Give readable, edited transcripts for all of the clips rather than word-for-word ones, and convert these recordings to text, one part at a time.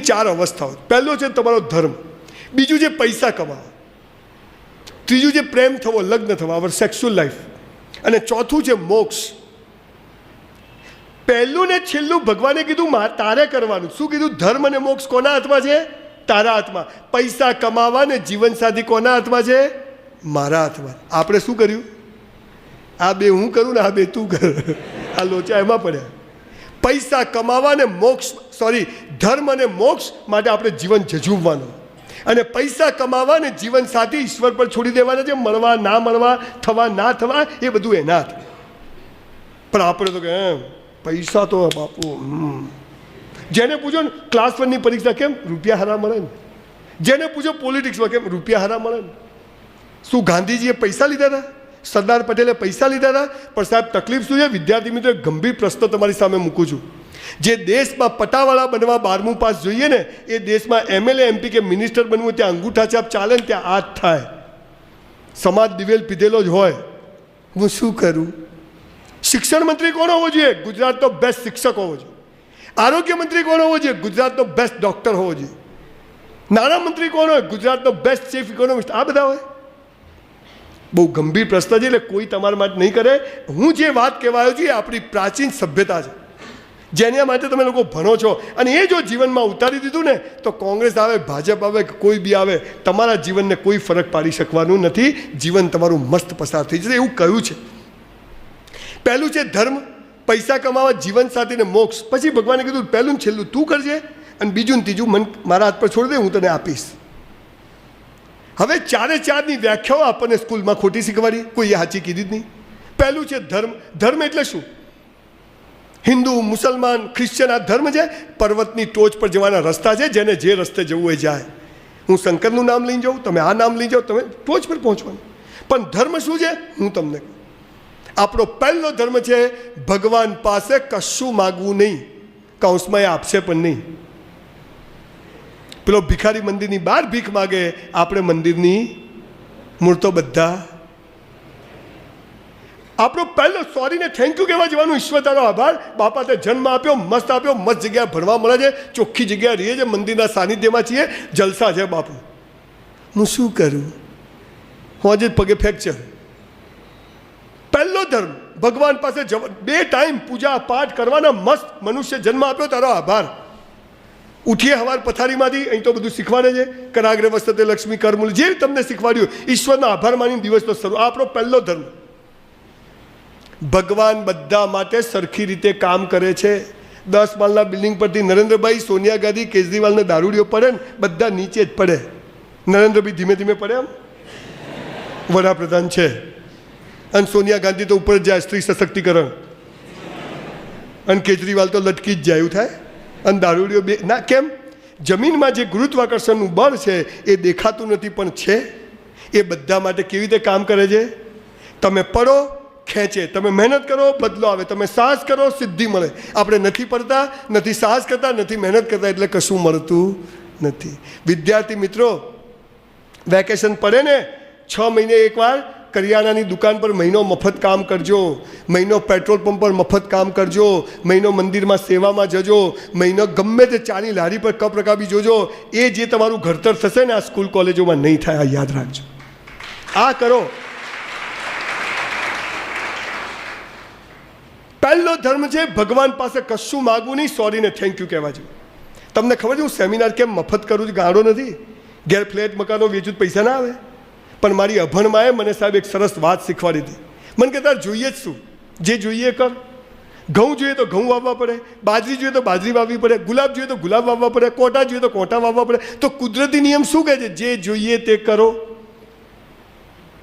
4 અવસ્થાઓ. પહેલો છે તમારો ધર્મ, બીજું છે પૈસા કમાવા, ત્રીજું છે પ્રેમ થવો, લગ્ન થવા, અવર સેક્સ્યુઅલ લાઈફ, અને ચોથું છે મોક્ષ. પહેલું ને છેલ્લું ભગવાને કીધું તારે કરવાનું. શું કીધું? ધર્મ અને મોક્ષ કોના હાથમાં છે? તારા હાથમાં. પૈસા કમાવા ને જીવનસાથી કોના હાથમાં છે? મારા હાથમાં. આપણે શું કર્યું? આ બે હું કરું ને આ બે તું કર, આ લોચા એમાં પડ્યા. પૈસા કમાવા ને મોક્ષ, ધર્મ અને મોક્ષ માટે આપણે જીવન જજુમવાનું, અને પૈસા કમાવા ને જીવન સાથી ઈશ્વર પર છોડી દેવાના છે. મળવા ના મળવા, થવા ના થવા, એ બધું એના હાથ. પણ આપણે તો કે પૈસા તો બાપુ, જેને પૂછો ને ક્લાસ 1ની પરીક્ષા કેમ? રૂપિયા હારા મળે ને. જેને પૂછો પોલિટિક્સમાં કેમ? રૂપિયા હારા મળે ને. શું ગાંધીજીએ પૈસા લીધા હતા? સરદાર પટેલે પૈસા લીધા હતા? પણ સાહેબ તકલીફ શું છે? વિદ્યાર્થી મિત્રો, ગંભીર પ્રશ્ન તમારી સામે મૂકું છું. જે દેશમાં પટાવાળા બનવા 12મું પાસ જોઈએ ને, એ દેશમાં MLA MP કે મિનિસ્ટર બનવું ત્યાં અંગૂઠા છાપ ચાલે ને ત્યાં હાથ થાય. સમાજ દિવેલ પીધેલો જ હોય. હું શું કરું? શિક્ષણ મંત્રી કોણ હોવો જોઈએ? ગુજરાતનો બેસ્ટ શિક્ષક હોવો જોઈએ. આરોગ્ય મંત્રી કોણ હોવો જોઈએ? ગુજરાતનો બેસ્ટ ડૉક્ટર હોવો જોઈએ. નાણામંત્રી કોણ હોય? ગુજરાતનો બેસ્ટ ચીફ ઇકોનોમિસ્ટ. આ બધા હોય. બહુ ગંભીર પ્રશ્ન છે, એટલે કોઈ તમારા માટે નહીં કરે. હું જે વાત કહેવાયો છું એ આપણી પ્રાચીન સભ્યતા છે, જેના માટે તમે લોકો ભણો છો. અને એ જો જીવનમાં ઉતારી દીધું ને, તો કોંગ્રેસ આવે, ભાજપ આવે, કોઈ બી આવે, તમારા જીવનને કોઈ ફરક પાડી શકવાનું નથી. જીવન તમારું મસ્ત પસાર થઈ જશે. એવું કહ્યું છે. પહેલું છે ધર્મ, પૈસા કમાવા, જીવન સાથીને મોક્ષ. પછી ભગવાને કીધું પહેલું ને છેલ્લું તું કરજે, અને બીજું ને ત્રીજું મન મારા હાથ પર છોડી દે, હું તને આપીશ. હવે 4ની વ્યાખ્યાઓ આપણને સ્કૂલમાં ખોટી શીખવાડી, કોઈએ સાચી કીધી જ નહીં. પહેલું છે ધર્મ. ધર્મ એટલે શું? હિન્દુ, મુસલમાન, ક્રિશ્ચન, આ ધર્મ છે. પર્વતની ટોચ પર જવાના રસ્તા છે, જેને જે રસ્તે જવું હોય જાય. હું શંકરનું નામ લઈને જાઉં, તમે આ નામ લઈ જાઓ, તમે ટોચ પર પહોંચવાનું. પણ ધર્મ શું છે? હું તમને કહું. આપણો પહેલો ધર્મ છે ભગવાન પાસે કશું માગવું નહીં, કૌંસમાં એ આપશે પણ નહીં. પેલો ભિખારી મંદિરની બહાર ભીખ માગે, આપણે મંદિરની મૂર્તો બધા. આપણો પહેલો સોરીને થેન્ક યુ કહેવા જવાનું. ઈશ્વર તારો આભાર, બાપા તે જન્મ આપ્યો, મસ્ત આપ્યો, મસ્ત જગ્યાએ ભણવા મળે છે, ચોખ્ખી જગ્યાએ રહીએ છીએ, મંદિરના સાનિધ્યમાં છીએ, જલસા છે બાપુ. હું શું કરું? હું આજે પગે ફ્રેક્ચર. પહેલો ધર્મ ભગવાન પાસે 2 ટાઈમ પૂજા પાઠ કરવાના, મસ્ત મનુષ્ય જન્મ આપ્યો, તારો આભાર. ઉઠીએ હવાર પથારીમાંથી, અહીં તો બધું શીખવાડે છે, કરાગ્રે વસ્તતે લક્ષ્મી કરમૂલ, જે તમને શીખવાડ્યું, ઈશ્વરનો આભાર માની દિવસનો શરૂ. આ આપણો પહેલો ધર્મ. ભગવાન બધા માટે સરખી રીતે કામ કરે છે. 10 માળના બિલ્ડિંગ પરથી નરેન્દ્રભાઈ, સોનિયા ગાંધી, કેજરીવાલને દારૂડિયો પડે ને, બધા નીચે જ પડે. નરેન્દ્રભાઈ ધીમે ધીમે પડે, આમ વડાપ્રધાન છે, અને સોનિયા ગાંધી તો ઉપર જ જાય, સ્ત્રી સશક્તિકરણ, અને કેજરીવાલ તો લટકી જ જાય. એવું થાય. અને દારૂડિયો બે ના. કેમ? જમીનમાં જે ગુરુત્વાકર્ષણનું બળ છે એ દેખાતું નથી, પણ છે. એ બધા માટે કેવી રીતે કામ કરે છે? તમે પડો, ખેંચે. તમે મહેનત કરો, બદલો આવે. તમે સાહસ કરો, સિદ્ધિ મળે. આપણે નથી પડતા, નથી સાહસ કરતા, નથી મહેનત કરતા, એટલે કશું મળતું નથી. વિદ્યાર્થી મિત્રો, વેકેશન પડે ને 6 મહિને એકવાર કરિયાણાની દુકાન પર મહિનો મફત કામ કરજો, મહિનો પેટ્રોલ પંપ પર મફત કામ કરજો, મહિનો મંદિરમાં સેવામાં જજો, મહિનો ગમે તે ચાની લારી પર કપ રકાબી જોજો. એ જે તમારું ઘડતર થશે ને, આ સ્કૂલ કોલેજોમાં નહીં થાય. આ યાદ રાખજો. આ કરો. પહેલો ધર્મ છે ભગવાન પાસે કશું માગવું નહીં, સોરીને થેન્ક યુ કહેવા જોઈએ. તમને ખબર છે હું સેમિનાર કેમ મફત કરું છું? ગાળો નથી. ઘેર ફ્લેટ મકાનો વેચું પૈસા ના આવે. પણ મારી અભણમાએ મને સાહેબ એક સરસ વાત શીખવાડી હતી. મને કે તાર જોઈએ જ શું? જે જોઈએ કર. ઘઉં જોઈએ તો ઘઉં વાવવા પડે, બાજરી જોઈએ તો બાજરી વાવવી પડે, ગુલાબ જોઈએ તો ગુલાબ વાવવા પડે, કોટા જોઈએ તો કોટા વાવવા પડે. તો કુદરતી નિયમ શું કહે છે? જે જોઈએ તે કરો.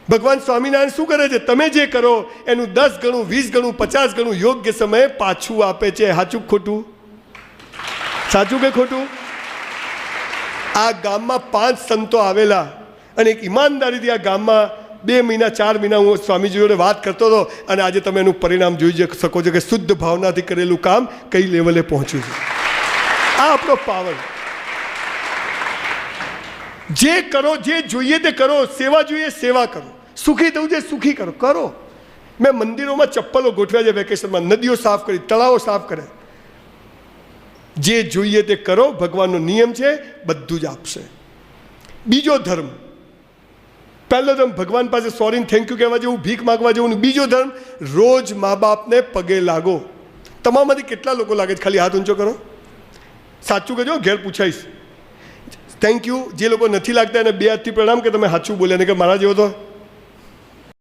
ભગવાન સ્વામિનારાયણ શું કરે છે? તમે જે કરો એનું 10 ગણું, 20 ગણું, 50 ગણું યોગ્ય સમયે પાછું આપે છે. સાચું ખોટું? સાચું કે ખોટું? આ ગામમાં 5 સંતો આવેલા, અને એક ઈમાનદારીથી આ ગામમાં 2 મહિના 4 મહિના હું સ્વામીજી જોડે વાત કરતો હતો, અને આજે તમે એનું પરિણામ જોઈ શકો છો કે શુદ્ધ ભાવનાથી કરેલું કામ કઈ લેવલે પહોંચ્યું છે. આ આપણો પાવર. જે કરો, જે જોઈએ તે કરો. સેવા જોઈએ, સેવા કરો. સુખી થવું છે, સુખી કરો. કરો. મેં મંદિરોમાં ચપ્પલો ગોઠવ્યા છે વેકેશનમાં, નદીઓ સાફ કરી, તળાવો સાફ કરે. જે જોઈએ તે કરો, ભગવાનનો નિયમ છે, બધું જ આપશે. બીજો ધર્મ, પહેલો ધર્મ ભગવાન પાસે સોરી થેન્ક યુ કહેવા જેવું, ભીખ માગવા જેવું. બીજો ધર્મ રોજ મા બાપને પગે લાગો. તમારામાંથી કેટલા લોકો લાગે છે? ખાલી હાથ ઊંચો કરો, સાચું કહેજો, ઘેર પૂછાઈશ. Thank you. જે લોકો નથી લાગતા એને બે હાથથી પ્રણામ કે તમે સાચું બોલ્યા, ને કે મારા જેવો તો